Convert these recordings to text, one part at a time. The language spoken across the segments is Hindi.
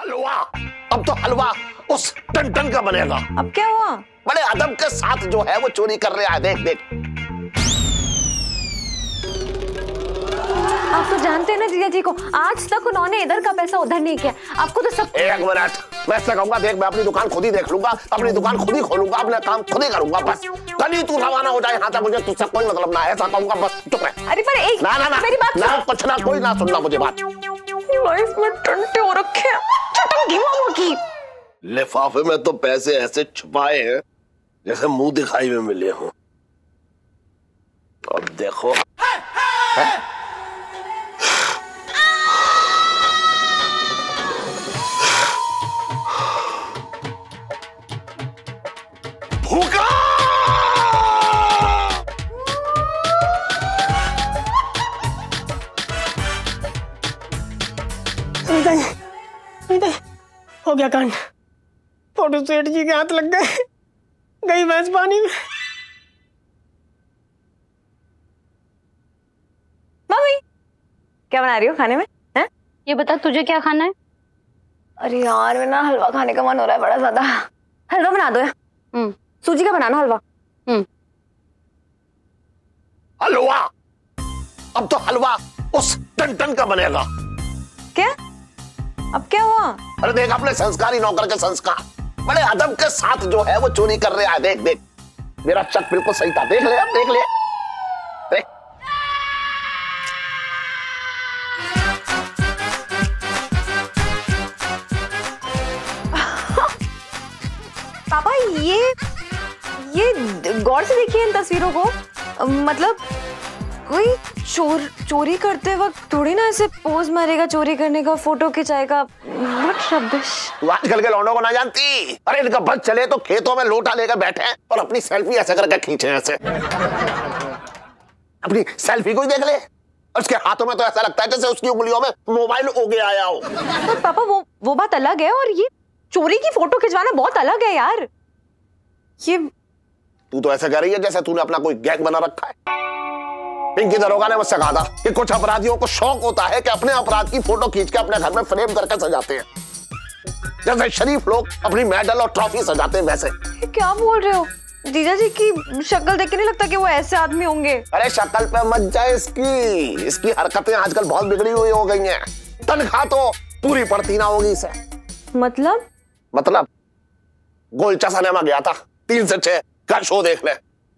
हलवा, अब तो हलवा उस टन का बनेगा। अब क्या हुआ? बड़े अदब के साथ जो है वो चोरी कर रहा है, देख देख। आप तो जानते हैं ना जीजा जी को, आज तक उन्होंने इधर का पैसा उधर नहीं किया। आपको तो सब। एक मिनट, मैं ऐसा कहूंगा, देख मैं अपनी दुकान खुद ही देख लूंगा, अपनी दुकान खुद ही खोलूंगा, अपना काम खुद ही करूंगा, बस कल ही तू रवाना हो जाए यहाँ तक, मुझे तुझसे कोई मतलब ना है, ऐसा कहूंगा, बस चुप रह। अरे पर एक ना ना ना मेरी बात ना, कुछ ना, कोई ना सुनना मुझे बात। इसमें टंटे हो रखे हैं, चटंगी मामू की। लिफाफे में तो पैसे ऐसे छुपाए हैं जैसे मुंह दिखाई में मिले हों। अब देखो भूखा। हो गया कांड। फोटो सेठ जी के हाथ लग गए, गई भैंस पानी में। मम्मी क्या बना रही हो खाने में? हैं? ये बता तुझे क्या खाना है? अरे यार मैं ना हलवा खाने का मन हो रहा है बड़ा ज्यादा। हलवा बना दो यार। सूजी का बनाना हलवा। हलवा, अब तो हलवा उस टन का बनेगा। क्या? अब क्या हुआ? अरे देख अपने संस्कारी नौकर के संस्कार, बड़े अदब के साथ जो है वो चोरी कर रहा है, देख देख। मेरा चक बिल्कुल सही था, देख ले, अब देख ले, देख। पापा ये गौर से देखिए इन तस्वीरों को। मतलब कोई चोरी करते वक्त थोड़ी ना ऐसे पोज मारेगा चोरी करने का, फोटो खिंचाएगा। What rubbish. तू आजकल के लौंडों को ना जानती। अरे इनका बस चले तो खेतों में लोटा लेकर बैठे हैं और अपनी सेल्फी ऐसे करके खींचे ऐसे। अपनी सेल्फी को ही देख ले, उसके हाथों में तो ऐसा लगता है जैसे उसकी उंगलियों में मोबाइल उगे आया हो। तो पापा वो बात अलग है, और ये चोरी की फोटो खिंचवाना बहुत अलग है यार। ये तू तो ऐसा कह रही है जैसे तूने अपना कोई गैंग बना रखा है। पिंकी दरोगा ने मुझसे कहा था कि कुछ अपराधियों को शौक होता है कि अपने अपराध की फोटो खींच के अपने घर में फ्रेम करके सजाते हैं, जैसे शरीफ लोग अपनी मेडल और ट्रॉफी सजाते हैं वैसे। क्या बोल रहे हो? जीजा जी की शक्ल देख के नहीं लगता कि वो ऐसे आदमी होंगे। अरे शक्ल पे मत जाए इसकी हरकतें आजकल बहुत बिगड़ी हुई हो गई हैं। तनख्वाह तो पूरी पड़ती ना होगी इसे। मतलब गोलचा सिनेमा गया था, 3 से 6 का शो देख ले,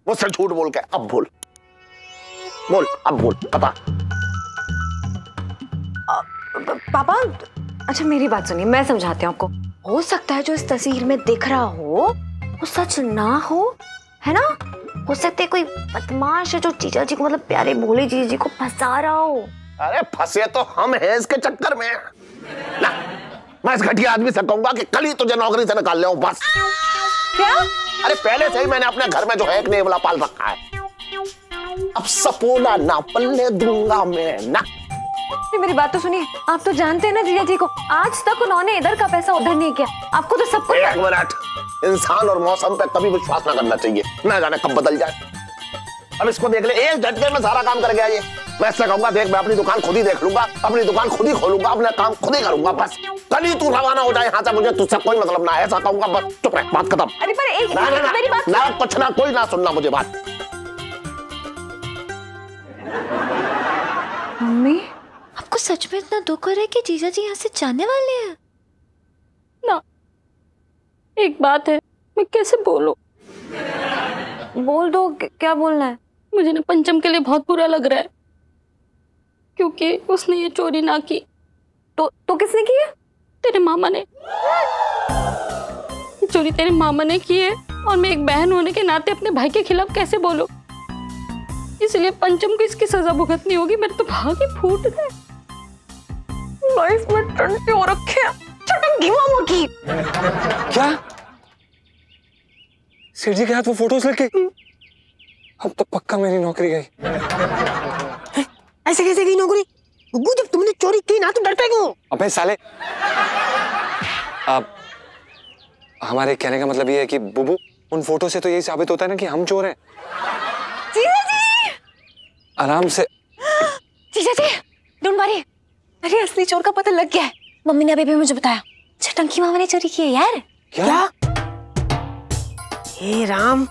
मुझसे झूठ बोल के अब बोल पापा। पापा अच्छा मेरी बात सुनिए, मैं समझाती हूँ आपको। हो सकता है जो इस तस्वीर में दिख रहा हो वो सच ना हो, है ना? हो सकता है कोई बदमाश है जो जीजा जी को, मतलब प्यारे भोले जीजा जी को फंसा रहा हो। अरे फंसे तो हम हैं इसके चक्कर में ना। मैं इस घटिया आदमी से कहूंगा कि कल ही तुझे नौकरी से निकाल ले बस। क्या? अरे पहले से ही मैंने अपने घर में जो है एक नेवला पाल रखा है, अब सपोला ना पल्ले दूंगा मैं ना। मेरी बात तो सुनिए, आप तो जानते हैं ना जीजा जी को, आज तक उन्होंने इधर का पैसा उधर नहीं किया। आपको तो सब कुछ। एक मिनट, इंसान और मौसम पे कभी विश्वास ना करना चाहिए, ना जाने कब बदल जाए। अब इसको देख ले, एक झटके में सारा काम कर गया ये। मैं ऐसा कहूंगा, देख मैं अपनी दुकान खुद ही देख लूंगा, अपनी दुकान खुद ही खोलूंगा, अपना काम खुद ही करूंगा, बस कल ही तू रवाना हो जाए यहाँ से, मुझे तुझसे कोई मतलब ना है, ऐसा कहूंगा, बस चुप रह, बात खत्म। अरे पर एक ना, ना, ना, मेरी बात ना, कुछ ना, कोई ना सुनना मुझे बात। मम्मी आपको सच में इतना दुख हो रहा है कि जीजा जी यहाँ से जाने वाले हैं? ना, एक बात है, मैं कैसे बोलूं? बोल दो, क्या बोलना है? मुझे ना पंचम के लिए बहुत बुरा लग रहा है, क्योंकि उसने ये चोरी ना की। तो किसने की है? तेरे मामा ने। चोरी तेरे मामा ने की है, और मैं एक बहन होने के नाते अपने भाई के खिलाफ कैसे बोलूं? इसलिए पंचम को इसकी सजा भुगतनी होगी। मेरे तो भाग ही फूट गए। लाइफ में टंटे हो रखे हैं, चटंगी मामू की। क्या? सेठ जी के हाथ वो फोटोज लग गई? अब तो पक्का मेरी नौकरी गई। ऐसे कैसे गई नौकरी? गुग्गू जब तुमने चोरी की ना तो डरते क्यों? अबे साले, अब हमारे कहने का मतलब ये है कि बुबू, उन फोटो से तो यही साबित होता है ना कि हम चोर हैं। जीजा जी! आराम से। जीजा जी, डोंट वरी। अरे असली चोर का पता लग गया है। मम्मी ने अभी भी मुझे बताया। छटंकी मामा ने चोरी की है यार। क्या? हे राम,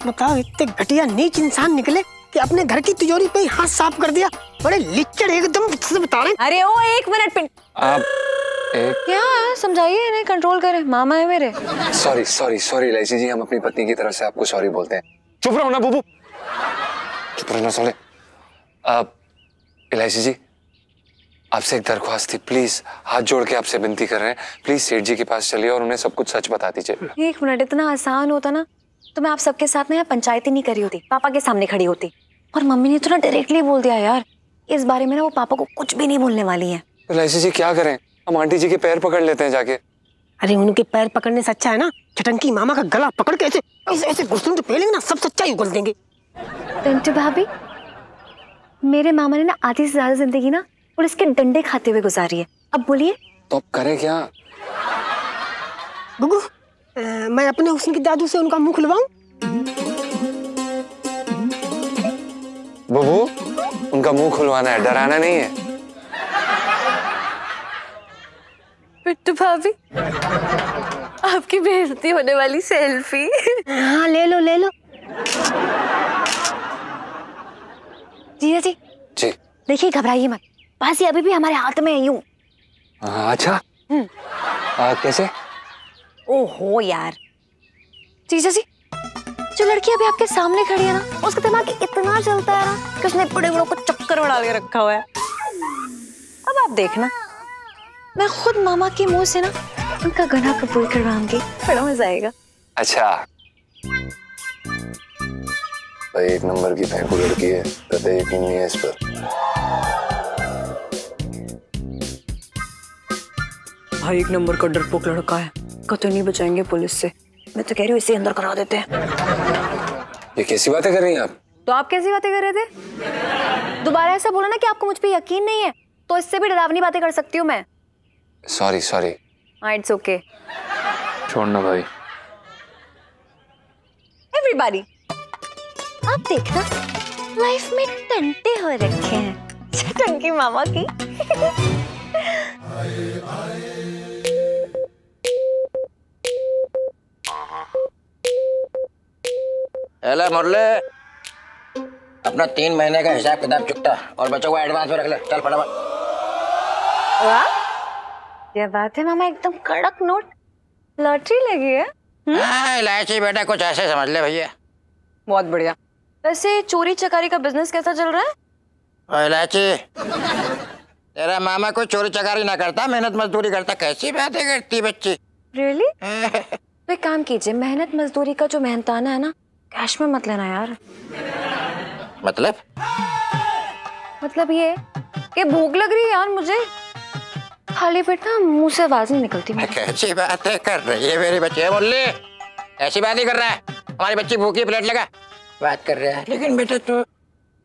बताओ इतने घटिया नीच इंसान निकले कि अपने घर की तिजोरी पे ही हाथ साफ कर दिया। बड़े लिच्चड़ एकदम से बता रहे। अरे ओ एक मिनट पिन, आप एक क्या समझाइए इन्हें, कंट्रोल करें, मामा है मेरे। सॉरी सॉरी सॉरी इलायची जी, हम अपनी पत्नी की तरफ से आपको सॉरी बोलते हैं। चुप रहो ना बुबू, चुप रहो ना सोले। इलायची जी, आपसे एक दरख्वास्त थी, प्लीज हाथ जोड़ के आपसे विनती कर रहे हैं, प्लीज सेठ जी के पास चलिए और उन्हें सब कुछ सच बता दीजिए। एक मिनट, इतना आसान होता ना तो मैं आप सबके साथ ना यहाँ पंचायत ही नहीं करी होती, पापा के सामने खड़ी होती। और मम्मी ने तो ना डायरेक्टली बोल दिया यार, इस बारे में ना वो पापा को कुछ भी नहीं बोलने वाली है। इलायची जी क्या करें, हम आंटी जी के पैर पकड़ लेते हैं जाके। अरे उनके पैर पकड़ने से अच्छा है ना छटंकी मामा का गला पकड़ के ऐसे ऐसे ऐसे घुसने तो पहले ना सब सच्चाई उगल देंगे। पिंटू भाभी, मेरे मामा ने ना आधी से ज्यादा जिंदगी ना पुलिस के डंडे खाते हुए गुजारी है। अब बोलिए तो अब करें क्या? गुगु, मैं अपने हुस्न की जादू से उनका मुंह खुलवाऊं? बुबू, उनका मुंह खुलवाना है, डराना नहीं है। पिंटू भाभी, आपकी बेइज्जती होने वाली सेल्फी। हाँ ले लो ले लो। जी जी जी देखिए, घबराइए मत, बाजी अभी भी हमारे हाथ में है। यूं अच्छा, कैसे? ओहो यार, जीजा जी, जो लड़की अभी आपके सामने खड़ी है ना, उसका दिमाग इतना चलता है ना कि उसने बड़े बड़ों को चक्कर में डाल के रखा हुआ है। अब आप देखना, मैं खुद मामा के मुंह से ना उनका गला कबूल करवाऊंगी, बड़ा मजा आएगा। अच्छा भाई, एक नंबर की फेंकू लड़की है, कतई यकीन नहीं है इस पर। भाई एक नंबर का डरपोक लड़का है, कतई नहीं बचाएंगे पुलिस से। मैं तो कह रही हूँ इसे अंदर करा देते हैं। ये कैसी बातें कर रही हैं आप? तो आप कैसी बातें कर रहे थे? दोबारा ऐसा बोला ना कि आपको मुझ पे यकीन नहीं है, तो इससे भी डरावनी बातें कर सकती हूँ मैं। Sorry sorry. It's okay. छोड़ना भाई। एवरीबॉडी, आप देखना, लाइफ में टंटे हो रखे हैं छटंकी मामा की। हेलो मुरले, अपना 3 महीने का हिसाब किताब चुकता और बच्चों को एडवांस में रख ले। चल फटाफट। वाह, ये बात है मामा, एकदम कड़क नोट, लॉटरी लगी है। हाँ, इलायची बेटा कुछ ऐसे समझ ले भैया। बहुत बढ़िया। वैसे चोरी चकारी का बिजनेस कैसा चल रहा है? ओ इलायची, तेरा मामा कोई चोरी चकारी ना करता, मेहनत मजदूरी करता। कैसी बातें करती बच्ची। रियली? तो एक काम कीजिए, मेहनत मजदूरी का जो मेहनताना है ना, कैश में मत लेना यार। मतलब ये कि भूख लग रही है यार मुझे, खाली पेट ना मुंह से आवाज नहीं निकलती। कैसी बातें कर रही है मेरी बच्ची? मुरली ऐसी बात ही कर रहा है, हमारी बच्ची भूखी, प्लेट लगा बात कर रहा है। लेकिन बेटा तू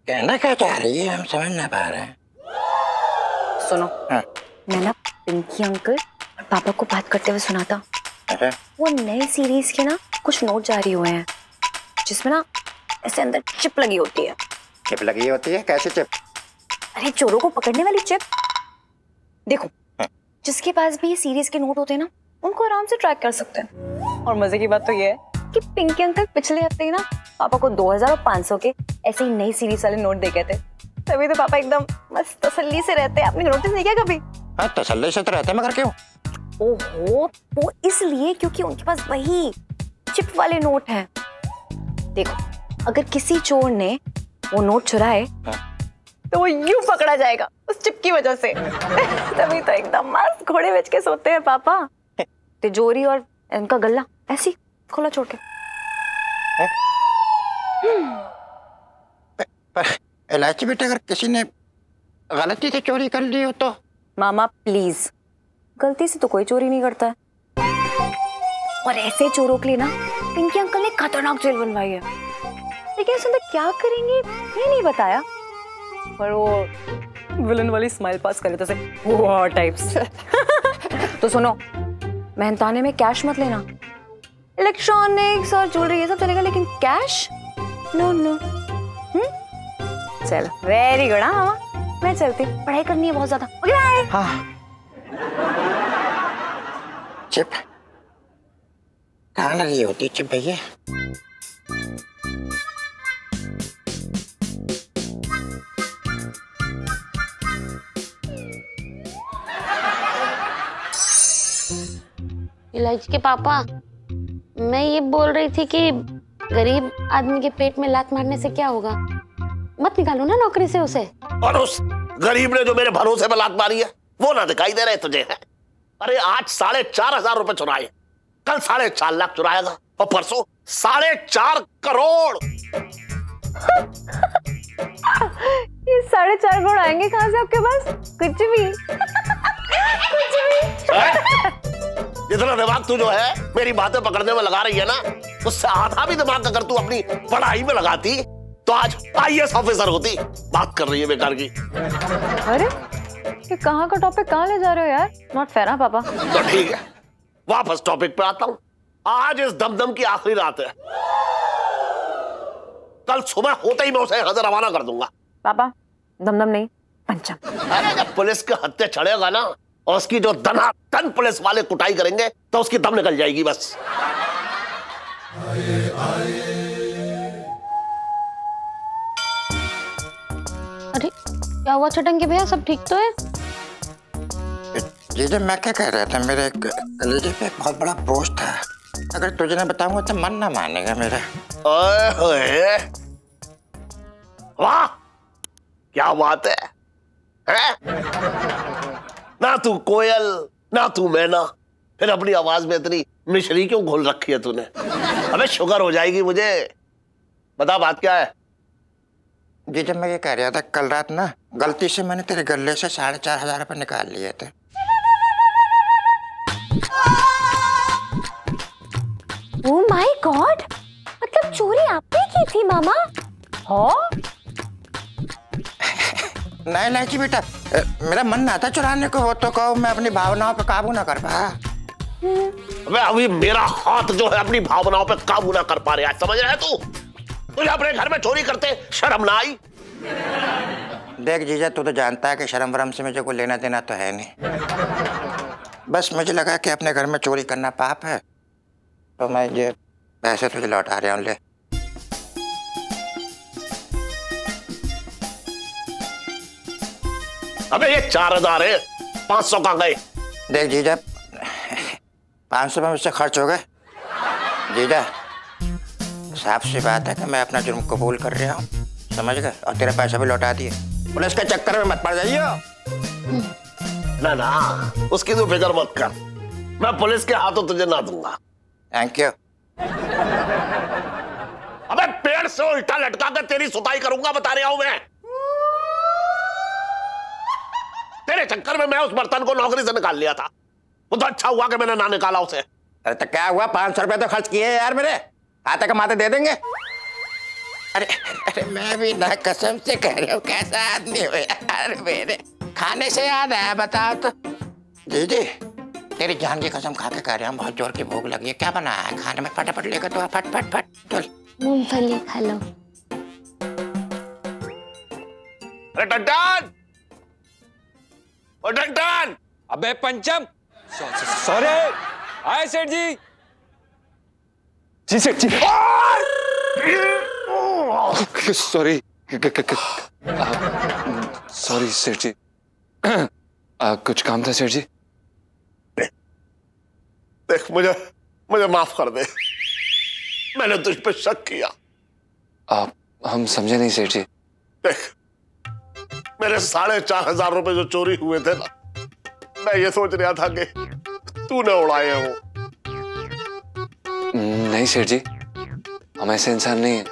कहना क्या चाह रही है, हम समझ ना पा रहे हैं। सुनो, हाँ। मैं ना पिंकी अंकल और पापा को बात करते हुए सुना था। वो नए सीरीज के ना कुछ नोट जारी हुए हैं, जिसमें ना ऐसे अंदर चिप लगी होती है। चिप लगी होती है? कैसे चिप? अरे चोरों को पकड़ने वाली चिप। देखो, जिसके पास भी ये सीरीज के नोट होते हैं ना, उनको आराम से ट्रैक कर सकते हैं। और मजे की बात तो ये है कि पिंकी अंकल पिछले हफ्ते ही ना पापा को 2000 और 500 के ऐसे ही नई सीरीज वाले नोट दे गए थे। तभी तो पापा एकदम मस्त तसल्ली से रहते हैं। आपने नोटिस नहीं किया कभी? हाँ, तसल्ली से तो रहते, मगर क्यों? ओहो, वो इसलिए क्योंकि उनके पास वही चिप वाले नोट हैं। देखो, अगर किसी चोर ने वो नोट चुराए तो वो यूं पकड़ा जाएगा उस चिप की वजह से। तभी तो एकदम मस्त घोड़े बेच के सोते हैं पापा। तिजोरी और उनका गल्ला ऐसी खोला छोड़ के। पर इलायची बेटा, अगर किसी ने गलती से चोरी कर ली हो तो? मामा प्लीज, गलती से तो कोई चोरी नहीं करता है। और ऐसे चोरों के लिए ना पिंकी अंकल ने खतरनाक जेल बनवाई है। लेकिन इस अंदर क्या करेंगे ये नहीं बताया। पर वो विलन वाली स्माइल पास करे तो वो टाइप्स। तो सुनो, मेहनताने में कैश मत लेना, इलेक्ट्रॉनिक्स और ज्वेलरी ये सब चलेगा, लेकिन कैश नो नो। चलो, वेरी गुड। हाँ मामा, मैं चलती, पढ़ाई करनी है बहुत ज्यादा। Okay bye. हाँ। चिप कहाँ लगी होती चिप भैया? इलायची के पापा, मैं ये बोल रही थी कि गरीब आदमी के पेट में लात मारने से क्या होगा? मत निकालो ना नौकरी से उसे। और उस गरीब ने जो मेरे भरोसे में लात मारी है वो ना दिखाई दे रहे तुझे है? अरे आज 4,500 रुपए चुराए, कल 4.5 लाख चुराएगा और परसों 4.5 करोड़। ये 4.5 करोड़ आएंगे कहाँ से आपके पास? कुछ भी कुछ भी। जितना दिमाग तू जो है मेरी बातें पकड़ने में लगा रही है ना, उससे आधा भी दिमाग अगर तू अपनी पढ़ाई में लगाती तो आज IAS ऑफिसर होती। बात कर रही है बेकार की। अरे ये कहाँ का टॉपिक कहाँ ले जा रहे हो यार? नॉट फेयर हाँ पापा। तो ठीक है, वापस टॉपिक पे आता हूँ। आज इस दमदम की आखिरी रात है, कल सुबह होते ही मैं उसे यहाँ से रवाना कर दूंगा। पापा दमदम नहीं, पंचम। अरे जब पुलिस के हत्थे चढ़ेगा ना और उसकी जो दनादन पुलिस वाले कुटाई करेंगे तो उसकी दम निकल जाएगी बस। अरे क्या हुआ छटंगे भैया, सब ठीक तो है? जीजा मैं क्या कह रहा था, मेरे कलेजे पे बहुत बड़ा बोझ था, अगर तुझे ना बताऊंगा तो मन ना मानेगा मेरा। ओए होए, वाह क्या बात है, ना तू कोयल ना तू मैना, फिर अपनी आवाज में इतनी मिश्री क्यों घोल रखी है तूने? अबे शुगर हो जाएगी मुझे। बता बात क्या है? जी जब मैं ये कह रहा था, कल रात ना गलती से मैंने तेरे गले से 4,500 रुपये निकाल लिए थे। ओह माय गॉड, मतलब चोरी आपने की थी मामा? हाँ? नहीं लाइची बेटा, मेरा मन ना था चुराने को, वो तो कहो मैं अपनी भावनाओं पे काबू ना कर पाया। अबे अभी मेरा हाथ जो है अपनी भावनाओं पे काबू ना कर पा रहा है, समझ रहा है तू? तुझे अपने घर में चोरी करते शर्म ना आई? देख जीजा तू तो जानता है कि शर्म वरम से मुझे कोई लेना देना तो है नहीं, बस मुझे लगा कि अपने घर में चोरी करना पाप है, तो मैं ये पैसे तुझे लौटा रहा हूँ, ले। अबे ये 4,000 है, 500 कहाँ गए? देख जीजा 500 में मुझसे खर्च हो गए। जीजा साफ सी बात है कि मैं अपना जुर्म कबूल कर रहा हूँ, समझ गए, और तेरा पैसा भी लौटा दिए। पुलिस के चक्कर में मत पड़ जाइयो। ना ना उसकी तो फिक्र मत कर, मैं पुलिस के हाथों तुझे ना दूंगा। Thank you. अबे पेड़ से उल्टा लटका कर तेरी सुताई करूंगा, बता रहा हूं मैं। तेरे चक्कर में मैं उस बर्तन को नौकरी से निकाल लिया था, वो तो अच्छा हुआ कि मैंने ना निकाला उसे। अरे तो क्या हुआ, 500 रुपए तो खर्च किए यार मेरे, आते कमाते दे देंगे। अरे अरे मैं भी ना कसम से कह रहा हूँ, कैसा आदमी हो यार मेरे। खाने से याद आया, बताओ तो। जी जी तेरी जान की कसम खा के कह रहा हूँ, बहुत जोर की भूख लगी है, क्या बनाया है खाने में? फटाफट लेकर तो फट फट फट चल। मूंगफली खा लो। अरे टंटन, ओ टंटन। अबे पंचम, सॉरी। हाय सेठ जी। जी सेठ जी। सॉरी सॉरी सेठ जी, कुछ काम था सेठ जी। देख मुझे माफ कर दे, मैंने तुझ पे शक किया। हम समझे नहीं सेठ जी। देख मेरे 4,500 रुपए जो चोरी हुए थे ना, मैं ये सोच रहा था कि तूने उड़ाए हो। नहीं सेठ जी, हम ऐसे इंसान नहीं है,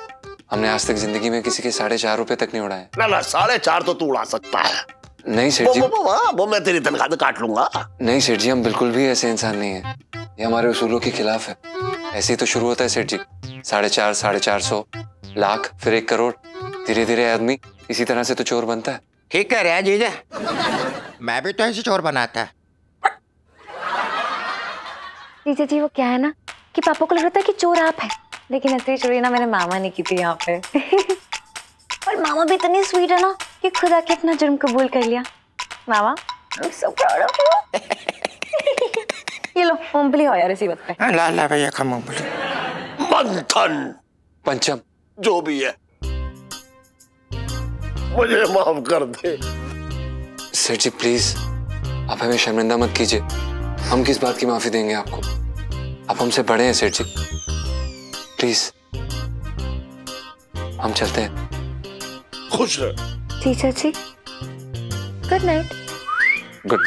हमने आज तक जिंदगी में किसी के 4.5 रुपए तक नहीं उड़ाए। ना ना 4.5 तो तू उड़ा सकता है। नहीं सेठ जी, वो मैं तेरी तनख्वाह काट लूंगा। नहीं सेठ जी, हम बिल्कुल भी ऐसे इंसान नहीं है, ये हमारे उसूलों के खिलाफ है। ऐसे ही तो शुरू होता है सेठ जी, 4.5, 450, लाख, फिर 1 करोड़, धीरे धीरे आदमी इसी तरह से तो चोर बनता है। ठीक कह रहे हैं जीजा, मैं भी तो ऐसे चोर बनाता है। जीजा जी वो क्या है ना कि पापा को लग रहा था कि चोर आप है, लेकिन असली चोरी ना मेरे मामा ने की थी यहाँ पे। और मामा भी इतनी स्वीट है ना कि खुद आके अपना जुर्म कबूल कर लिया। मामा I'm so proud of you। ये लो मूंगफली हो यार रिसीवत पे। ला ला भैया खा मूंगफली। मंथन पंचम जो भी है मुझे माफ कर दे। सेठ जी प्लीज आप हमें शर्मिंदा मत कीजिए। हम किस बात की माफी देंगे आपको? आप हमसे बड़े हैं सेठ जी, प्लीज हम चलते हैं। खुश है जीजा जी good night. Good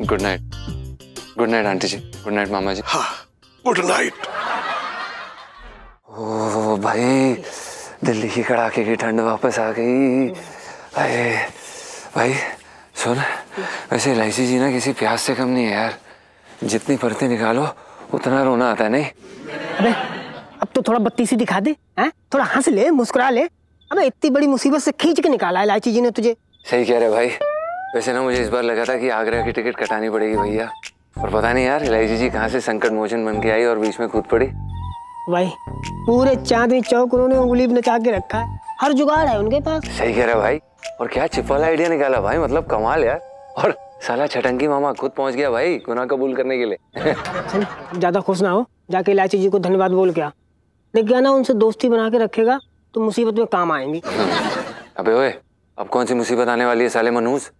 good night. Good night aunty जी, गुड नाइट मामा जी। हाँ गुड नाइट। ओ भाई दिल्ली की कड़ाके की ठंड वापस आ गई। अरे भाई सुन, वैसे इलायची जी ना किसी प्यास से कम नहीं है यार। जितनी परतें निकालो उतना रोना आता है। नहीं अबे अब तो थोड़ा बत्ती सी दिखा दे, हैं? थोड़ा हंस ले, मुस्कुरा ले। अबे इतनी बड़ी मुसीबत से खींच के निकाला इलायची जी ने तुझे। सही कह रहे भाई। वैसे ना मुझे इस बार लगा था कि आगरा की टिकट कटानी पड़ेगी भैया, और पता नहीं यार इलायची जी कहाँ से संकट मोचन बन के आई और बीच में कूद पड़ी। भाई पूरे चांदनी चौक उन्होंने उंगली नचा के रखा है, हर जुगाड़ है उनके पास। सही कह रहा भाई। और क्या चिप वाला आइडिया निकाला भाई, मतलब कमाल यार। और साला छटंकी मामा खुद पहुंच गया भाई गुनाह कबूल करने के लिए। चल ज्यादा खुश ना हो, जाके इलायची जी को धन्यवाद बोल के आ। देख गया ना, उनसे दोस्ती बना के रखेगा तो मुसीबत में काम आएंगी। अबे ओए अब कौन सी मुसीबत आने वाली है साले मनहूस?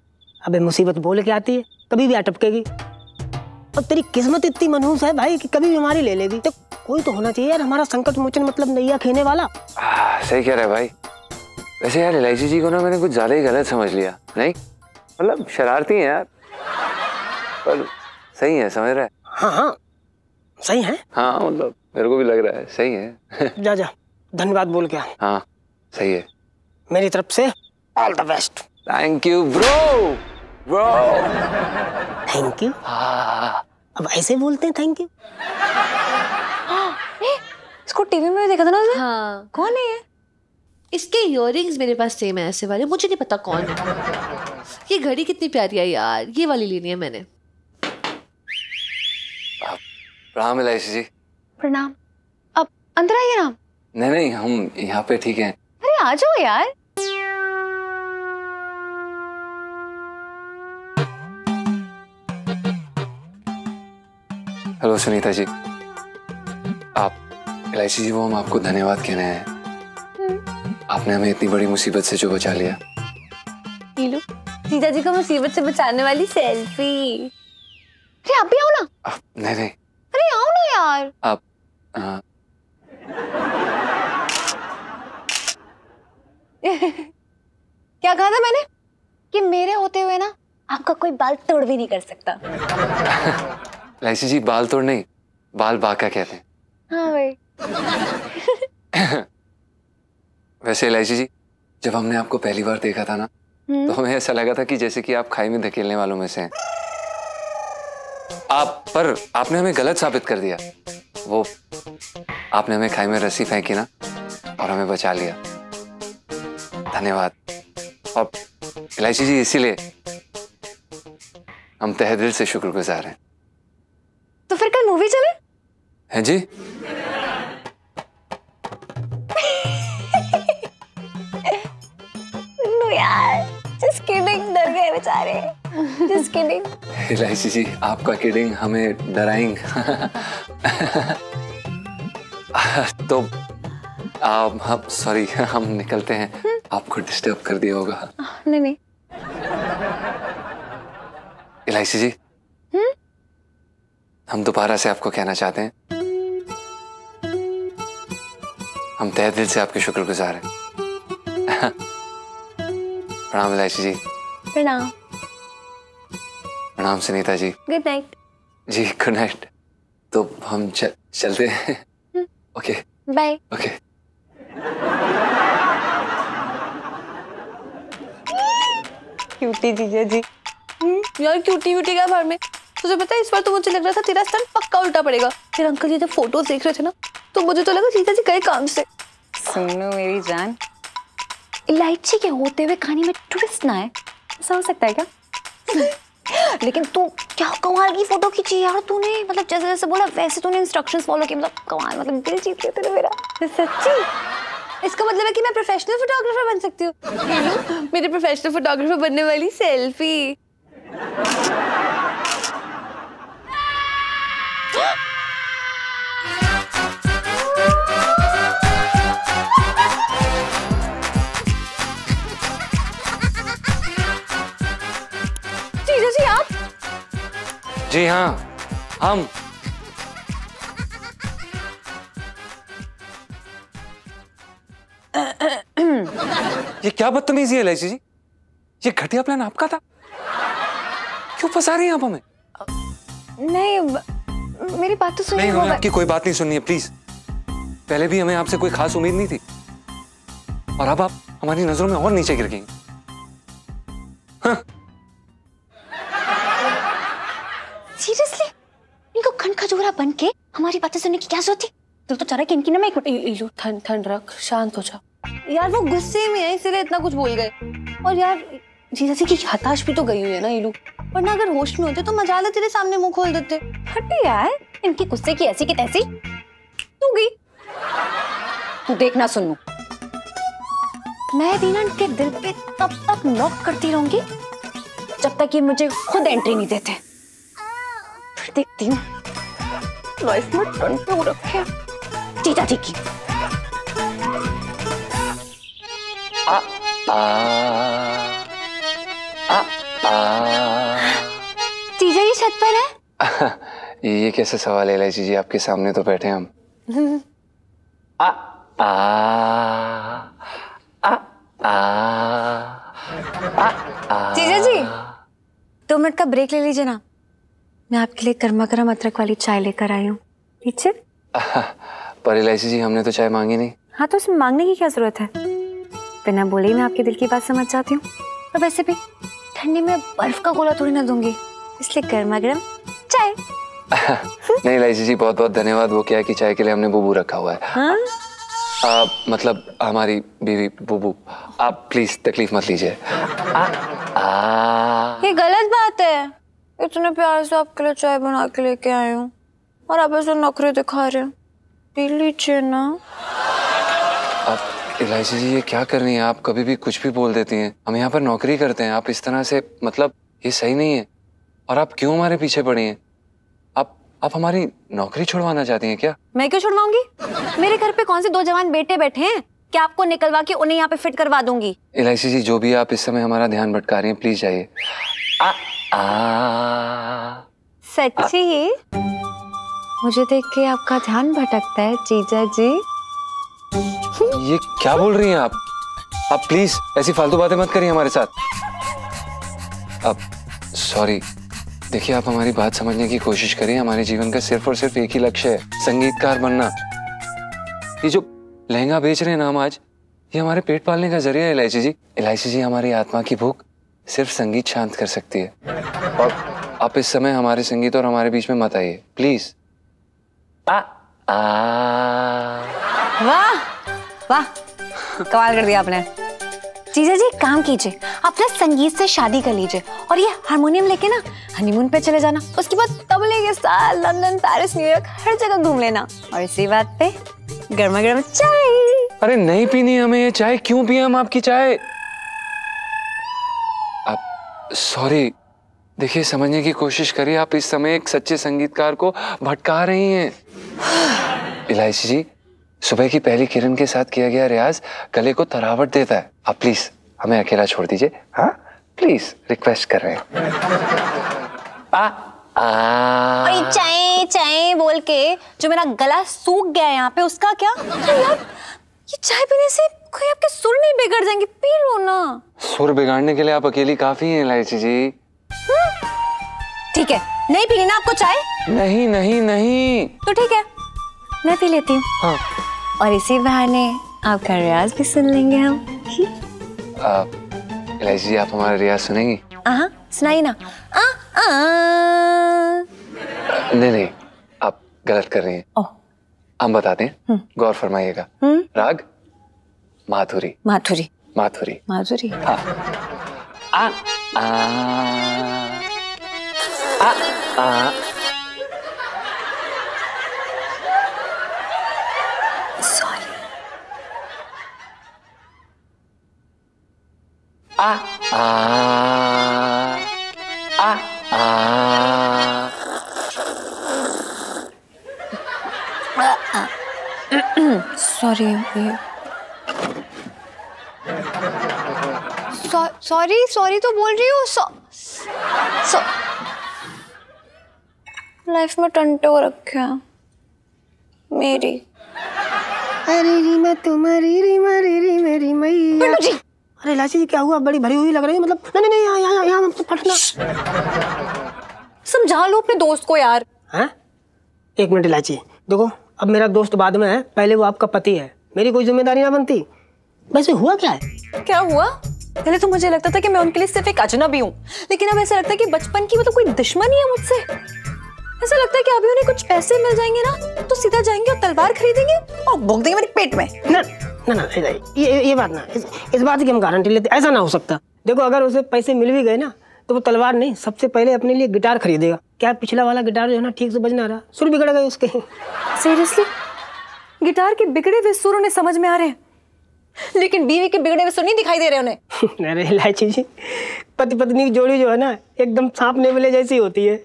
अबे मुसीबत बोल के आती है, कभी भी आ टपकेगी। और तेरी किस्मत इतनी मनहूस है भाई कि कभी भी हमारी ले लेगी। तो कोई तो होना चाहिए यार हमारा संकट मोचन, मतलब नैया खेने वाला। सही कह रहा है भाई। वैसे यार इलायची जी को ना मैंने कुछ ज्यादा ही गलत समझ लिया। नहीं मतलब शरारती है यार, पर सही है, समझ रहा है? हाँ हाँ सही है। हाँ मतलब मेरे को भी लग रहा है सही है। जा जा धन्यवाद बोल के आ। हाँ सही है। मेरी तरफ से all the best. Thank you bro. Bro thank you. अब ऐसे बोलते हैं थैंक यू। इसको टीवी में देखा था ना उसने? हाँ कौन है ये? इसके इयररिंग्स मेरे पास सेम है ऐसे वाले, मुझे नहीं पता कौन है। ये घड़ी कितनी प्यारी है यार, ये वाली लेनी है मैंने। प्रणाम इलायची जी। प्रणाम। अब अंदर आइए ना। नहीं नहीं हम यहाँ पे ठीक हैं। अरे आ जाओ यार। हेलो सुनीता जी, आप इलायची जी, वो हम आपको धन्यवाद कहने हैं। आपने हमें इतनी बड़ी मुसीबत से जो बचा लिया। लो जीजा जी को मुसीबत से बचाने वाली सेल्फी। अरे आप भी आओ ना। नहीं नहीं अरे आओ ना यार। आप क्या कहा था मैंने? कि मेरे होते हुए ना आपका कोई बाल तोड़ भी नहीं कर सकता। इलायची जी बाल तोड़ नहीं, बाल बांका कहते हैं। हाँ भाई। वैसे इलायची जी जब हमने आपको पहली बार देखा था ना, तो हमें ऐसा लगा था कि जैसे कि आप खाई में धकेलने वालों में से हैं। पर आपने हमें गलत साबित कर दिया। वो आपने हमें खाई में रस्सी फेंकी ना और हमें बचा लिया। धन्यवाद। और इलायची जी इसीलिए हम तहे दिल से शुक्रगुजार हैं। तो फिर कल मूवी चले? हैं जी? नो यार, just kidding, डर गए बेचारे। Just kidding। इलायची जी आपका किडिंग हमें डराएंगे। तो हम सॉरी, हम निकलते हैं। आपको डिस्टर्ब कर दिया होगा। नहीं नहीं। इलायची जी हम दोबारा से आपको कहना चाहते हैं, हम तहे दिल से आपके शुक्रगुजार हैं। प्रणाम इलायची जी। प्रणाम। प्रणाम सुनीता जी। Good night. जी गुड नाइट। तो हम चलते हैं। Okay bye. ओके। क्यूटी जीजा जी। यार क्यूटी व्यूटी का बार में तुझे पता है, इस बार तो मुझे लग रहा था तेरा स्टंट पक्का उल्टा पड़ेगा। फिर अंकल जी जब फोटोज देख रहे थे ना, तो मुझे तो लगा जीजा जी गए काम से। सुनो मेरी जान, इलायची के होते हुए कहानी में ट्विस्ट ना है, ऐसा हो सकता है क्या? लेकिन तू क्या कमाल की फोटो खींची यार तूने, मतलब जैसे जैसे बोला वैसे तूने इंस्ट्रक्शंस फॉलो किए, मतलब कमाल, मतलब दिल जीत लिया तूने मेरा। सच्ची? इसका मतलब है कि मैं प्रोफेशनल फोटोग्राफर बन सकती हूँ। मेरे प्रोफेशनल फोटोग्राफर बनने वाली सेल्फी। जीजा जी आप? जी हाँ, हम। ये क्या बदतमीजी है इलायची जी? ये घटिया प्लान आपका था? क्यों फंसा रही हैं आप हमें? नहीं, मेरी बात तो सुनिए। नहीं, हमें आपकी कोई बात नहीं सुननी है, प्लीज। पहले भी हमें आपसे कोई खास उम्मीद नहीं थी, और अब आप हमारी नजरों में और नीचे गिर गई। हाँ। सीरियसली इनको खंड खजूरा बन के हमारी बातें सुनने की क्या जरूरत थी? दिल तो चाह रहा है कि इनकी ना मैं एक इलू ठंड रख, शांत हो जा यार। वो गुस्से में है इसलिए इतना कुछ बोल गए। और यार जीजा जी की हताश भी तो गई हुई है ना इलू, वरना अगर होश में होते तो मजाल तेरे सामने मुंह खोल देते। हटे यार, इनके गुस्से की ऐसी की तैसी। तू गई, तू देखना सुनू, मैं भी ना इनके दिल पे तब तक नॉक करती रहूंगी जब तक ये मुझे खुद एंट्री नहीं देते। फिर देखती हूँ लाइफ में टर्न पे हो रखे जीजा जी की। जीजा जी छत पर है? ये कैसे सवाल है इलायची जी? आपके सामने तो बैठे हम। जीजा जी 2 मिनट का ब्रेक ले लीजिए ना, मैं आपके लिए गर्मा गर्म अदरक वाली चाय लेकर आई हूँ। पीछे। पर इलायची जी हमने तो चाय मांगी नहीं। हाँ तो उसमें मांगने की क्या जरूरत है? बिना बोले ही मैं आपके दिल की बात समझ जाती हूँ। और वैसे भी ठंडी में बर्फ का गोला थोड़ी ना दूंगी, इसलिए गर्मा गर्म चाय। नहीं इलायची जी, बहुत बहुत धन्यवाद। वो क्या है कि चाय के लिए हमने बुबू रखा हुआ है। हाँ? मतलब हमारी बीवी बुबू। आप प्लीज तकलीफ मत लीजिए। ये गलत बात है। इतने प्यार से आपके लिए चाय बना के लेके आई हूँ और आप ऐसे नखरे दिखा रहे हो। पी लीजिए ना। आप इलायची जी ये क्या कर रही हैं? आप कभी भी कुछ भी बोल देती हैं। हम यहाँ पर नौकरी करते हैं, आप इस तरह से, मतलब ये सही नहीं है। और आप क्यों हमारे पीछे पड़ी हैं? आप हमारी नौकरी छुड़वाना चाहती हैं क्या? मैं क्यों छुड़वाऊंगी? मेरे घर पे कौन से 2 जवान बेटे बैठे हैं कि आपको निकलवा के उन्हें यहाँ पे फिट करवा दूंगी? इलायची जी जो भी आप इस समय हमारा ध्यान भटका रही हैं, प्लीज जाइए। सच्ची? मुझे देख के आपका ध्यान भटकता है जीजा जी? ये क्या बोल रही हैं आप? प्लीज ऐसी फालतू बातें मत करिए हमारे साथ। अब सॉरी, देखिए आप हमारी बात समझने की कोशिश करिए। हमारे जीवन का सिर्फ और सिर्फ एक ही लक्ष्य है, संगीतकार बनना। ये जो लहंगा बेच रहे हैं ना हम आज, ये हमारे पेट पालने का जरिया है इलायची जी। इलायची जी हमारी आत्मा की भूख सिर्फ संगीत शांत कर सकती है। और आप इस समय हमारे संगीत और हमारे बीच में मत आइए प्लीज। वाह वाह, कमाल कर दिया आपने। जीजा जी काम कीजिए, अपना संगीत से शादी कर लीजिए और ये हारमोनियम लेके ना हनीमून पे चले जाना। उसके बाद तबले के साथ लंदन, पेरिस, न्यूयॉर्क हर जगह घूम लेना। और इसी बात पे गर्मा गर्म चाय। अरे नहीं पीनी हमें ये चाय। क्यों पिए हम आपकी चाय? आप सॉरी, देखिए समझने की कोशिश करिए। आप इस समय एक सच्चे संगीतकार को भटका रही हैं। इलायची जी सुबह की पहली किरण के साथ किया गया रियाज गले को तरावट देता है। आप प्लीज हमें अकेला छोड़ दीजिए। हाँ प्लीज, रिक्वेस्ट कर रहे हैं। और ये चाय चाय बोल के जो मेरा गला सूख गया है यहाँ पे, उसका क्या? यार ये चाय पीने से कोई आपके सुर नहीं बिगड़ जाएंगे, पी लो ना। सुर बिगाड़ने के लिए आप अकेली काफी हैं इलायची जी। ठीक है, नहीं पीनी ना आपको चाय? नहीं नहीं नहीं। तो ठीक है, मैं पी लेती हूँ। हाँ। और इसी बहाने आपका रियाज भी सुन लेंगे हम। इलायची जी आप हमारा रियाज सुनेंगी? सुनाइए ना। नहीं नहीं, आप गलत कर रही हैं। हम बताते हैं, गौर फरमाइएगा। राग माधुरी। माधुरी माधुरी माधुरी। हाँ। आ आ आ आ सॉरी। आ आ आ सॉरी सॉरी सॉरी तो बोल रही हूँ। लाइफ में टंटे हो रखे हैं मेरी। अरे रीमा तुम्हारी रीमा री मेरी मैया। अरे लाची जी क्या हुआ, बड़ी भरी हुई लग रही है। मतलब नहीं नहीं यहाँ फटना। समझा लो अपने दोस्त को यार। हैं? एक मिनट लाची, देखो अब मेरा दोस्त बाद में है, पहले वो आपका पति है, मेरी कोई जिम्मेदारी ना बनती। वैसे हुआ क्या है? क्या हुआ? पहले तो मुझे लगता था कि मैं उनके लिए सिर्फ एक अजनबी हूँ, लेकिन अब ऐसा लगता है कि बचपन की मतलब कोई दुश्मनी है मुझसे। ऐसा लगता है कि अभी उन्हें कुछ पैसे मिल जाएंगे ना तो सीधा जाएंगे और तलवार खरीदेंगे और भोंक देंगे मेरे पेट में। ना ना ना ये बात ना, इस बात की हम गारंटी लेते, ऐसा ना हो सकता। देखो अगर उसे पैसे मिल भी गए ना तो वो तलवार नहीं, सबसे पहले अपने लिए गिटार खरीदेगा। क्या पिछला वाला गिटार जो है ना ठीक से बज ना रहा, सुर बिगड़ गए उसके। सीरियसली? गिटार के बिगड़े हुए सुर उन्हें समझ में आ रहे हैं, लेकिन बीवी के बिगड़े हुए सुर नहीं दिखाई दे रहे उन्हें। अरे लाची जी, पति पत्नी की जोड़ी जो है ना एकदम सांप नेवले जैसी होती है।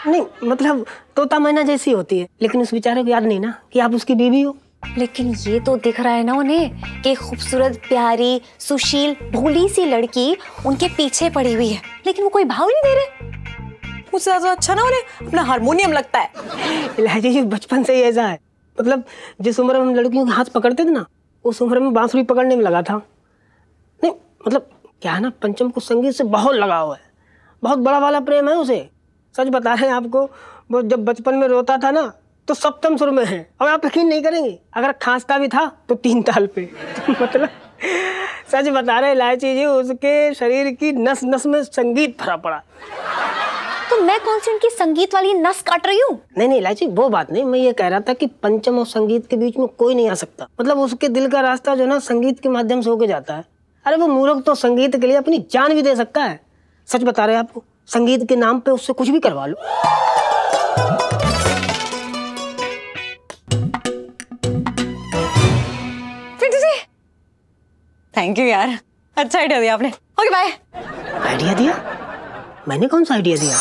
नहीं मतलब तोता मैना जैसी होती है, लेकिन उस बेचारे को याद नहीं ना कि आप उसकी बीवी हो। लेकिन ये तो दिख रहा है ना उन्हें कि खूबसूरत प्यारी सुशील भोली सी लड़की उनके पीछे पड़ी हुई है, लेकिन वो कोई भाव नहीं दे रहे। मुझसे ज्यादा अच्छा ना उन्हें अपना हारमोनियम लगता है। लाची जी बचपन से ही ऐसा है, मतलब जिस उम्र में हम लड़कियों के हाथ पकड़ते थे ना उस उम्र में बांसुरी पकड़ने में लगा था। नहीं मतलब क्या है ना, पंचम को संगीत से बहुत लगाव है, बहुत बड़ा वाला प्रेम है उसे। सच बता रहे हैं आपको, वो जब बचपन में रोता था ना तो सप्तम सुर में है। अब आप यकीन नहीं करेंगे, अगर खांसता भी था तो 3 ताल पे। मतलब सच बता रहे इलायची जी, उसके शरीर की नस नस में संगीत भरा पड़ा। तो मैं कौन सी उनकी संगीत वाली नस काट रही हूँ? नहीं इलायची वो बात नहीं, मैं ये कह रहा था कि पंचम और संगीत के बीच में कोई नहीं आ सकता। मतलब उसके दिल का रास्ता जो ना संगीत के माध्यम से होके जाता है। अरे वो मूर्ख तो संगीत के लिए अपनी जान भी दे सकता है। सच बता रहे आपको, संगीत के नाम पे उससे कुछ भी करवा लो। थैंक यू यार, अच्छा आइडिया दिया आपने। Okay bye. आइडिया दिया? मैंने कौन सा आइडिया दिया?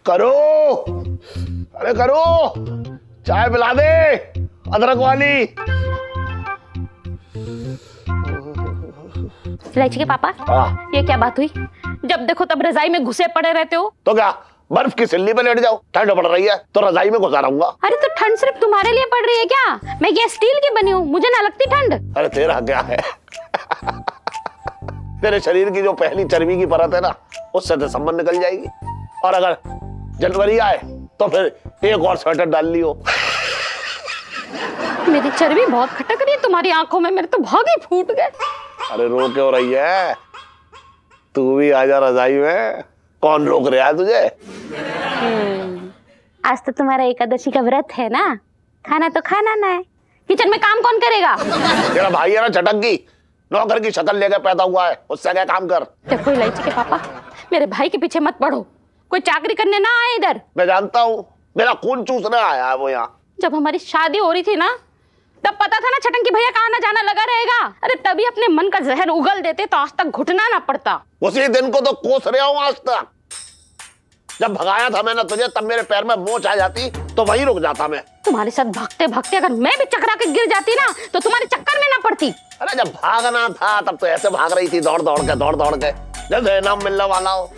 करो, अरे करो, चाय पिला दे अदरक वाली। इलायची के पापा, ये क्या बात हुई? जब देखो तब रजाई में घुसे पड़े रहते हो। तो क्या बर्फ की सिल्ली पे लेट जाओ, ठंड पड़ रही है तो रजाई में घुसा रहूंगा। अरे तो ठंड सिर्फ तुम्हारे लिए पड़ रही है क्या? मैं क्या स्टील की बनी हूँ, मुझे ना लगती ठंड। अरे तेरा क्या है? तेरे शरीर की जो पहली चर्बी की परत है ना उससे तो संबंध निकल जाएगी, और अगर जनवरी आए तो फिर एक और स्वेटर डाल लियो। मेरी चर्बी बहुत खटक रही है तुम्हारी आंखों में, मेरे तो भाग ही फूट गए। अरे रो क्यों रही है? तू भी आजा रजाई में, कौन रोक रहा है तुझे? आज तो तुम्हारा एकादशी का व्रत है ना, खाना तो खाना ना है। किचन में काम कौन करेगा? तेरा भाई है ना चटंगी, नौकर की शक्ल लेकर पैदा हुआ है, उससे क्या काम कर। देखो इलायची के पापा, मेरे भाई के पीछे मत पड़ो, कोई चाकरी करने ना आए इधर। मैं जानता हूँ, मेरा खून चूसने आया है वो यहाँ। जब हमारी शादी हो रही थी ना तब पता था ना छटंकी भैया का आना जाना लगा रहेगा। अरे तभी अपने मन का जहर उगल देते तो आज तक घुटना ना पड़ता। उसी दिन को तो कोस रहा हूँ आज तक। जब भगाया था मैंने तुझे तब मेरे पैर में मोच आ जाती तो वहीं रुक जाता मैं। तुम्हारे साथ भागते भागते अगर मैं भी चकरा के गिर जाती ना तो तुम्हारे चक्कर में ना पड़ती। अरे जब भागना था तब तो ऐसे भाग रही थी, दौड़ दौड़ के जब इनाम मिलने वाला हो।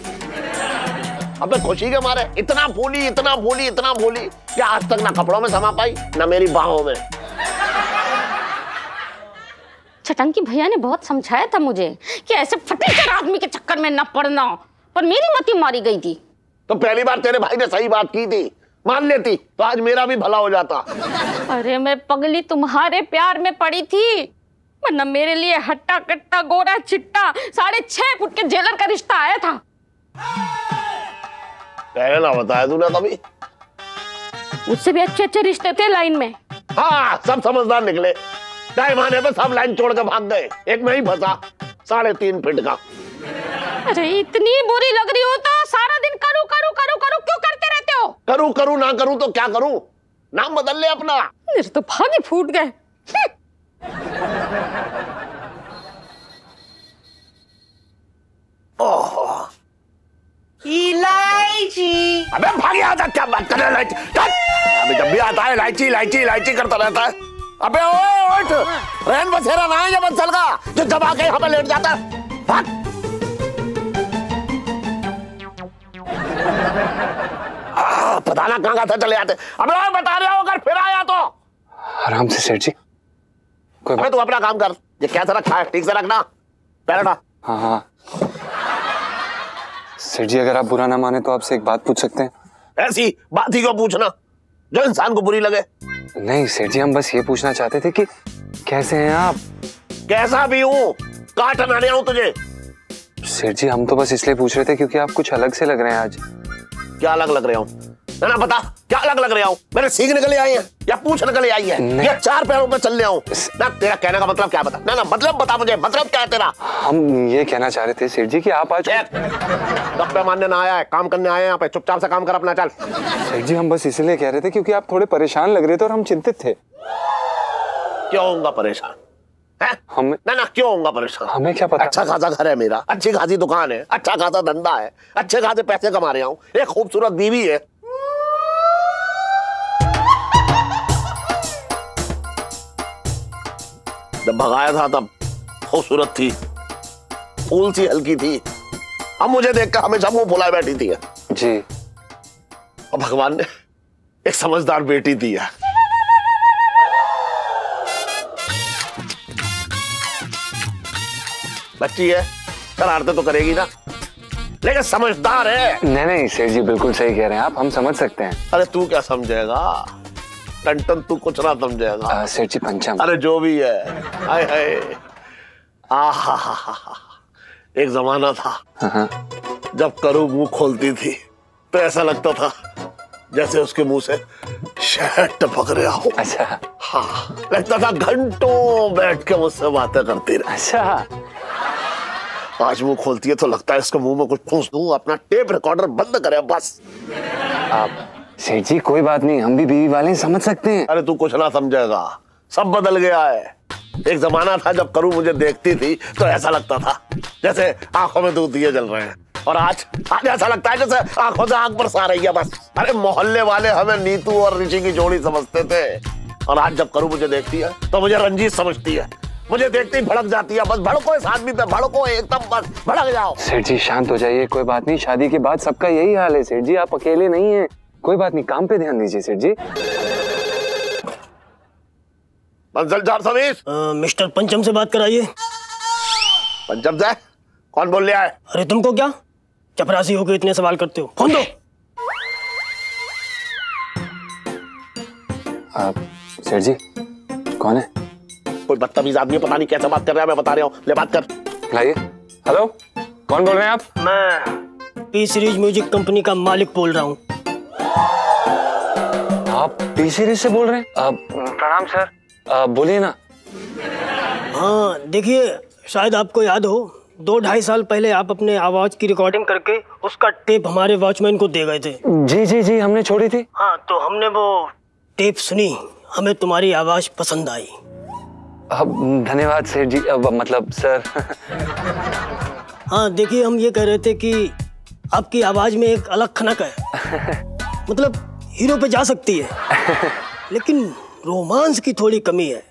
अबे खुशी के मारे इतना भूली कि आज तक ना कपड़ों में समा पाई ना मेरी बाहों में। छटंकी भैया ने बहुत समझाया था मुझे कि ऐसे फटीचर आदमी के चक्कर में न पड़ना, पर मेरी मती मारी गई थी। तो पहली बार तेरे भाई ने सही बात की थी, मान लेती तो आज मेरा भी भला हो जाता। अरे मैं पगली तुम्हारे प्यार में पड़ी थी, वरना मेरे लिए हट्टा कट्टा गोरा चिट्टा 6.5 फुट के जेलर का रिश्ता आया था। पहले ना बताया तूने कभी? उससे भी अच्छे रिश्ते थे लाइन में। हाँ सब समझदार निकले, टाइम आने पे सब लाइन छोड़ के भाग गए, एक में ही फंसा 3.5 फीट का। अरे इतनी बुरी लग रही हो तो सारा दिन करूं क्यों करते रहते हो? करूं ना करूं तो क्या करूं? नाम बदल ले अपना। मेरे तो भागे फूट गए। इलायची अबे भाग आता, क्या बात कर रहा है? अबे जब भी आता है इलायची इलायची इलायची करता रहता है। अबे ओए उठ, रहन बसेरा ना है ये बंसल का जो दबा के यहाँ पे लेट जाता है। भाग। पता ना कहाँ था चले आते। अबे ओए बता रहे हो अगर फिर आया तो। आराम से सेठ जी। अबे तू अपना काम कर, ये कैसा रखा है ठीक से रखना। पैर उठा। हाँ हाँ सेठ जी, अगर आप बुरा ना माने तो आपसे एक बात पूछ सकते हैं? ऐसी बात ही क्यों पूछना जो इंसान को बुरी लगे। नहीं सेठ जी, हम बस ये पूछना चाहते थे कि कैसे हैं आप? कैसा भी हूँ, काट ना रहा हूँ तुझे। सेठ जी हम तो बस इसलिए पूछ रहे थे क्योंकि आप कुछ अलग से लग रहे हैं आज। क्या अलग लग रहा हूँ? ना बता क्या अलग लग रहा हूँ? मेरे सींग निकले आई है या पूंछ निकले आई है या चार पैरों में चल रहा हूँ? ना तेरा कहने का मतलब क्या? बता ना मतलब बता मुझे, मतलब क्या है तेरा? हम ये कहना चाह रहे थे सेठ जी कि आप आज गप्पे मारने ना आया है, काम करने आए हैं यहाँ पे। चुपचाप से काम कर अपना, चल। सेठ जी हम बस इसलिए कह रहे थे क्योंकि आप थोड़े परेशान लग रहे थे और हम चिंतित थे। क्यों होऊंगा परेशान? हमें ना क्यों होऊंगा परेशान? हमें क्या पता। अच्छा खासा घर है मेरा, अच्छी खासी दुकान है, अच्छा खासा धंधा है, अच्छे खासे पैसे कमा रहा हूँ, एक खूबसूरत बीवी है। जब भगाया था तब खूबसूरत थी, फूल सी हल्की थी। अब मुझे देखकर हमेशा मुंह फुलाए बैठी थी जी। और भगवान ने एक समझदार बेटी दी है। बच्ची है, शरारतें तो करेगी ना, लेकिन समझदार है। नहीं सेठ जी बिल्कुल सही कह रहे हैं आप, हम समझ सकते हैं। अरे तू क्या समझेगा टन तू कुछ ना समझेगा। सेठ जी पंचम। अरे जो भी है, हाय हाय, एक जमाना था जब करू मुंह खोलती थी तो ऐसा लगता था जैसे उसके मुंह से शहद टपक रहा हो। अच्छा। हाँ, लगता था घंटों बैठ के मुझसे बातें करती रही। अच्छा। आज मुंह खोलती है तो लगता है इसके मुंह में कुछ ठूंस दूं, अपना टेप रिकॉर्डर बंद करे बस। आप सेठ जी कोई बात नहीं, हम भी बीवी वाले समझ सकते हैं। अरे तू कुछ ना समझेगा, सब बदल गया है। एक जमाना था जब करू मुझे देखती थी तो ऐसा लगता था जैसे आंखों में दूध दिए जल रहे हैं, और आज ऐसा लगता है जैसे आंखों से आंख बरसा रही है बस। अरे मोहल्ले वाले हमें नीतू और ऋषि की जोड़ी समझते थे, और आज जब करू मुझे देखती है तो मुझे रंजीत समझती है। मुझे देखते ही भड़क जाती है। बस भड़को इस आदमी पे, भड़को एकदम, बस भड़क जाओ। सेठ जी शांत हो जाइए, कोई बात नहीं, शादी के बाद सबका यही हाल है सेठ जी, आप अकेले नहीं हैं। कोई बात नहीं, काम पे ध्यान दीजिए सेठ जी। मिस्टर पंचम से बात कराइए। पंचम से? कौन बोल रहा है? अरे तुमको क्या चपरासी होकर इतने सवाल करते हो? फोन दो। सेठ जी कौन है? कोई बदतमीज आदमी, पता नहीं कैसे बात कर रहा है। मैं बता रहा हूँ, ले बात कर। लाइए। हेलो, कौन बोल रहे हैं आप? मैं पी सीरीज म्यूजिक कंपनी का मालिक बोल रहा हूँ। आप पी सीरीज से बोल रहे हैं? प्रणाम सर, बोलिए ना। हाँ देखिए, शायद आपको याद हो 2-2.5 साल पहले आप अपने आवाज की रिकॉर्डिंग करके उसका टेप हमारे वॉचमैन को दे गए थे। जी जी जी, हमने छोड़ी थी। हाँ, तो हमने वो टेप सुनी, हमें तुम्हारी आवाज पसंद आई। धन्यवाद सेठ जी, मतलब सर। हाँ देखिए, हम ये कह रहे थे कि आपकी आवाज में एक अलग खनक है। मतलब हीरो पे जा सकती है, लेकिन रोमांस की थोड़ी कमी है।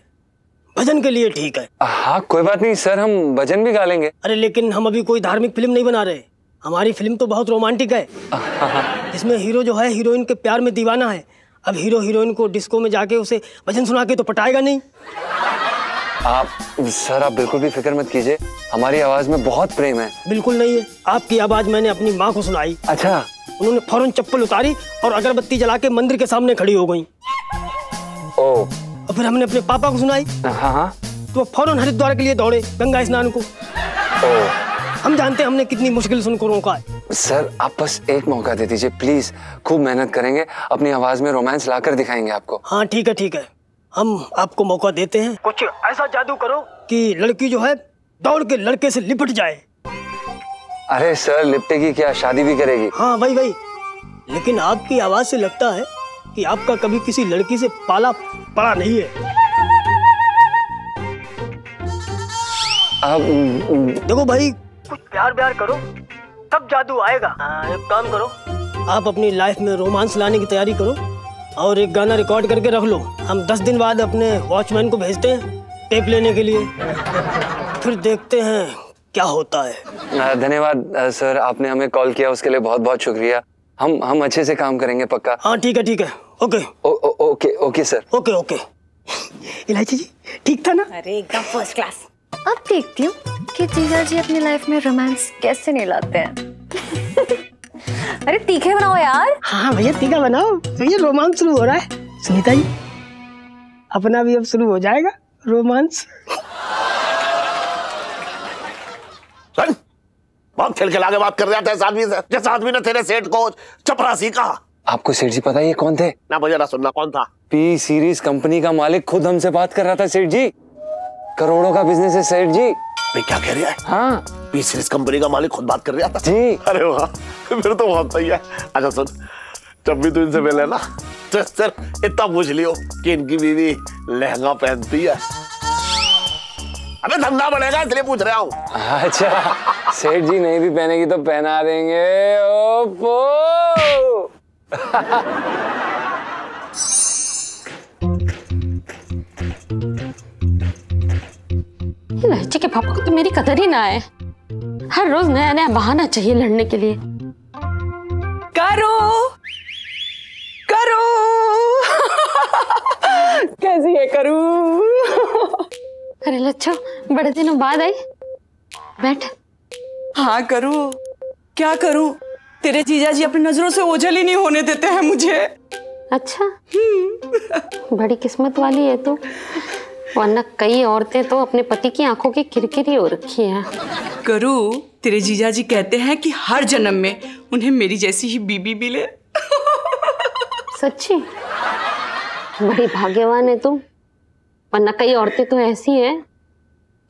भजन के लिए ठीक है। हाँ कोई बात नहीं सर, हम भजन भी गा लेंगे। अरे लेकिन हम अभी कोई धार्मिक फिल्म नहीं बना रहे, हमारी फिल्म तो बहुत रोमांटिक है, जिसमें हीरो जो है हीरोइन के प्यार में दीवाना है। अब हीरो हीरोइन को डिस्को में जाके उसे भजन सुना के तो पटाएगा नहीं। सर आप बिल्कुल भी फिक्र मत कीजिए, हमारी आवाज में बहुत प्रेम है। बिल्कुल नहीं है। आपकी आवाज मैंने अपनी माँ को सुनाई। अच्छा। उन्होंने फौरन चप्पल उतारी और अगरबत्ती जला के मंदिर के सामने खड़ी हो गई। और फिर हमने अपने पापा को सुनाई। हाँ। तो फौरन हरिद्वार के लिए दौड़े गंगा स्नान को। हम जानते हैं हमने कितनी मुश्किल से उनको रोका है। सर आप बस एक मौका दे दीजिए प्लीज, खूब मेहनत करेंगे, अपनी आवाज में रोमांस लाकर दिखाएंगे आपको। हाँ ठीक है, हम आपको मौका देते हैं। कुछ ऐसा जादू करो कि लड़की जो है दौड़ के लड़के से लिपट जाए। अरे सर लिपटेगी क्या, शादी भी करेगी। हाँ वही। लेकिन आपकी आवाज से लगता है कि आपका कभी किसी लड़की से पाला पड़ा नहीं है। देखो भाई, कुछ प्यार करो तब जादू आएगा। एक काम करो, आप अपनी लाइफ में रोमांस लाने की तैयारी करो और एक गाना रिकॉर्ड करके रख लो। हम 10 दिन बाद अपने वॉचमैन को भेजते हैं टेप लेने के लिए, फिर देखते हैं क्या होता है। धन्यवाद सर, आपने हमें कॉल किया उसके लिए बहुत बहुत शुक्रिया। हम अच्छे से काम करेंगे पक्का। हाँ ठीक है। Okay okay okay sir. Okay. इलायची जी ठीक था ना? अरे एकदम फर्स्ट क्लास। अब देखती हूँ कि जीजा जी अपनी लाइफ में रोमांस कैसे नहीं लाते हैं। अरे तीखे बनाओ यार। हाँ भैया तीखा बनाओ। भैया रोमांस शुरू हो रहा है। सुनीता जी अपना भी अब शुरू हो जाएगा रोमांस। बहुत खिलखिला के बात कर रहा था इस आदमी से, जिस आदमी ने तेरे सेठ को चपरासी कहा। आपको सेठ जी पता है ये कौन थे? ना मुझे ना सुनना, कौन था? पी सीरीज कंपनी का मालिक खुद हमसे बात कर रहा था सेठ जी। करोड़ों का बिजनेस है सेठ जी। मैं क्या कह रहा है? हाँ पी सीरीज कंपनी का मालिक खुद बात कर रहा था जी। अरे वाह, फिर तो बहुत सही है। अच्छा सुन, जब भी तू इनसे मिले ना तो सिर्फ इतना पूछ लियो कि इनकी बीवी लहंगा पहनती है। अबे धंधा बढ़ेगा इसलिए पूछ रहा हूँ। अच्छा सेठ जी नहीं भी पहनेगी तो पहना देंगे। ओपो इलायची के पापा को तो मेरी कदर ही ना है। हर रोज नया नया बहाना चाहिए लड़ने के लिए। करो कैसी है करूँ? अरे लच्छो बड़े दिनों बाद आई, बैठ। हाँ करूँ, क्या करूँ? तेरे जीजा जी अपनी नजरों से ओझल ही नहीं होने देते हैं मुझे। अच्छा बड़ी किस्मत वाली है तू, वरना कई औरतें तो अपने पति की आंखों की किरकिरी हो रखी हैं। करूँ, तेरे जीजा जी कहते हैं कि हर जन्म में उन्हें मेरी जैसी ही बीबी मिले। सच्ची? बड़ी भाग्यवान है तू, वरना कई औरतें तो ऐसी हैं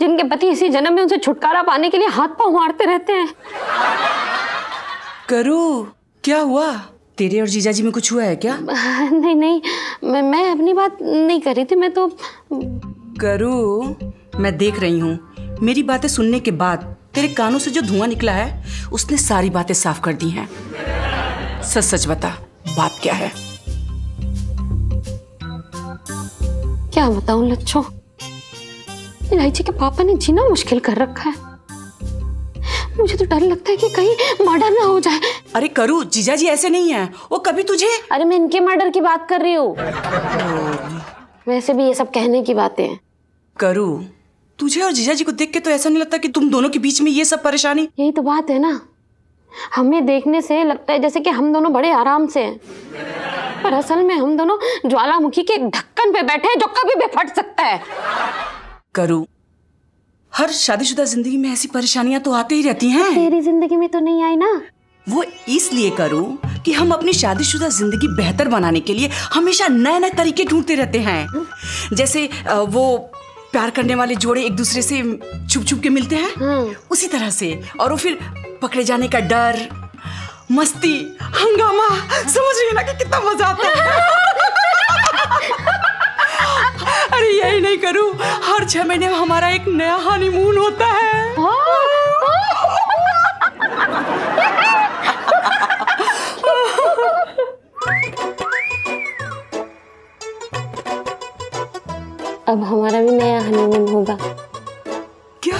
जिनके पति इसी जन्म में उनसे छुटकारा पाने के लिए हाथ पांव मारते रहते हैं। करूँ, क्या हुआ? तेरे और जीजा जी में कुछ हुआ है क्या? नहीं, मैं अपनी बात नहीं कर रही थी। मैं तो करूँ, मैं देख रही हूँ मेरी बातें सुनने के बाद तेरे कानों से जो धुआं निकला है उसने सारी बातें साफ कर दी हैं। सच सच बता, बात क्या है? क्या बताऊं लच्छो, इलायची के पापा ने जीना मुश्किल कर रखा है। मुझे तो डर लगता है कि कहीं मर्डर ना हो जाए। अरे करूँ, जीजा जी ऐसे नहीं है, वो कभी तुझे। अरे मैं इनके मर्डर की बात कर रही हूँ। वैसे भी ये सब कहने की बातें हैं। करूँ, तुझे और जीजा जी को देख के तो ऐसा नहीं लगता कि तुम दोनों के बीच में ये सब परेशानी। यही तो बात है ना, हमें देखने से लगता है जैसे कि हम दोनों बड़े आराम से हैं, पर असल में हम दोनों ज्वालामुखी के एक ढक्कन पे बैठे हैं जो कभी भी फट सकता है। करूँ, हर शादीशुदा जिंदगी में ऐसी परेशानियां तो आती ही रहती हैं। तेरी जिंदगी में तो नहीं आई ना। वो इसलिए करूँ कि हम अपनी शादीशुदा जिंदगी बेहतर बनाने के लिए हमेशा नए नए तरीके ढूंढते रहते हैं। जैसे वो प्यार करने वाले जोड़े एक दूसरे से छुप छुप के मिलते हैं, उसी तरह से। और वो फिर पकड़े जाने का डर, मस्ती, हंगामा, समझ रही है ना कि कितना मजा आता है। अरे यही नहीं करूँ, हर 6 महीने में हमारा एक नया हनीमून होता है। अब हमारा भी नया हनीमून होगा। क्या?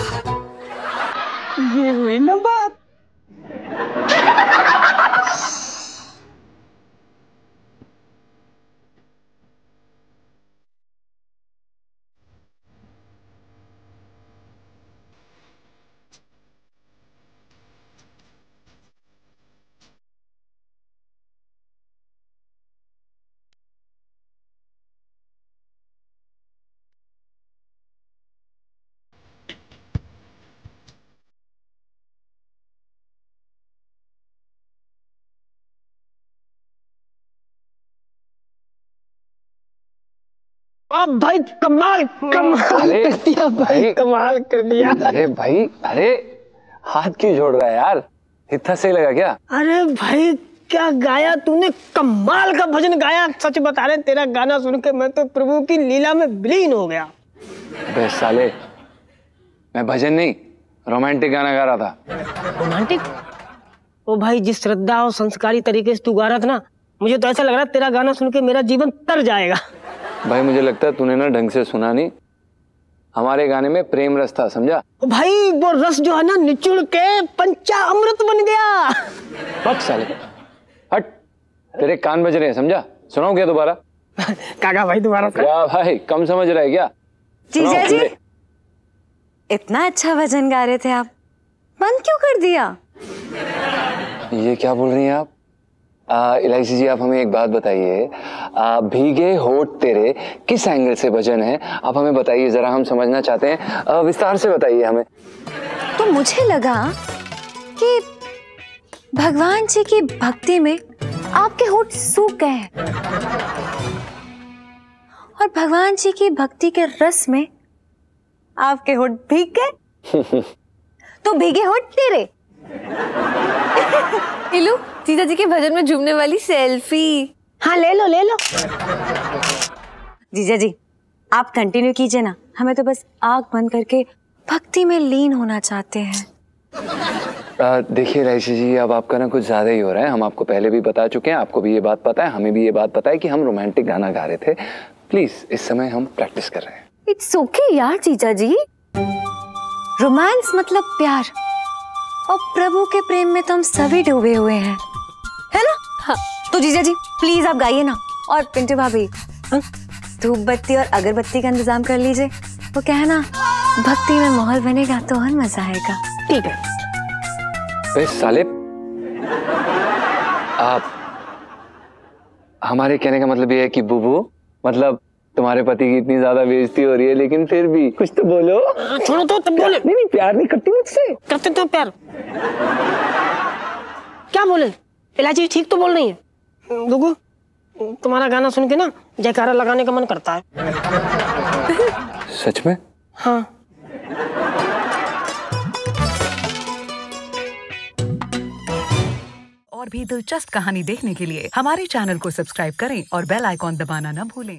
ये हुई ना बात। अब भाई कमाल कर दिया भाई, कमाल कर दिया। अरे भाई, अरे हाथ क्यों जोड़ रहा है यार? इतना सही लगा क्या? अरे भाई क्या गाया तूने, कमाल का भजन गाया। सच बता रहे, तेरा गाना सुन के मैं तो प्रभु की लीला में विलीन हो गया। अबे साले, मैं भजन नहीं रोमांटिक गाना गा रहा था। रोमांटिक? ओ भाई, जिस श्रद्धा और संस्कारी तरीके से तू गा रहा था ना, मुझे तो ऐसा लग रहा है तेरा गाना सुन के मेरा जीवन तर जाएगा। भाई मुझे लगता है तूने ना ढंग से सुना नहीं। हमारे गाने में प्रेम रस था, समझा? भाई वो रस जो है ना निचुड़ के पंचा अमृत बन गया। हट साले, हट, तेरे कान बज रहे हैं, समझा? सुनाऊं क्या दोबारा? काका भाई दोबारा क्या भाई, कम समझ रहा है क्या? जीजा जी, इतना अच्छा भजन गा रहे थे आप, बंद क्यों कर दिया? ये क्या बोल रही हैं आप? इलायची जी, आप हमें एक बात बताइए, भीगे होठ तेरे किस एंगल से भजन है? आप हमें बताइए जरा, हम समझना चाहते हैं, विस्तार से बताइए हमें। तो मुझे लगा कि भगवान जी की भक्ति में आपके होठ सूख गए हैं और भगवान जी की भक्ति के रस में आपके होठ भीग गए। तो भीगे होठ तेरे। इलू, जीजा जी के भजन में झूमने वाली सेल्फी। हाँ ले लो ले लो। जीजा जी आप कंटिन्यू कीजिए ना, हमें तो बस आंख बंद करके भक्ति में लीन होना चाहते हैं। देखिए इलायची जी, अब आपका ना कुछ ज्यादा ही हो रहा है। हम आपको पहले भी बता चुके हैं, आपको भी ये बात पता है, हमें भी ये बात पता है कि हम रोमांटिक गाना गा रहे थे। प्लीज इस समय हम प्रैक्टिस कर रहे हैं। इट्स ओके यार जीजा जी, रोमांस मतलब प्यार, और प्रभु के प्रेम में तो हम सभी डूबे हुए हैं, है ना? हाँ। तो जीजा जी प्लीज आप गाइए ना। और पिंटू भाभी, धूप बत्ती और अगरबत्ती का इंतजाम कर लीजिए। वो क्या है ना, भक्ति में माहौल बनेगा तो और मजा आएगा। ठीक है। साले, आप, हमारे कहने का मतलब ये है कि बुबू, मतलब तुम्हारे पति की इतनी ज्यादा बेइज्जती हो रही है, लेकिन फिर भी कुछ तो बोलो। छोड़ो तो तब बोले। नहीं, प्यार नहीं करती मुझसे। करते तो प्यार। क्या बोले? इलायची ठीक तो बोल रही है। गुगु, तुम्हारा गाना सुन के ना जयकारा लगाने का मन करता है। सच में? हाँ। और भी दिलचस्प कहानी देखने के लिए हमारे चैनल को सब्सक्राइब करें और बेल आइकॉन दबाना न भूलें।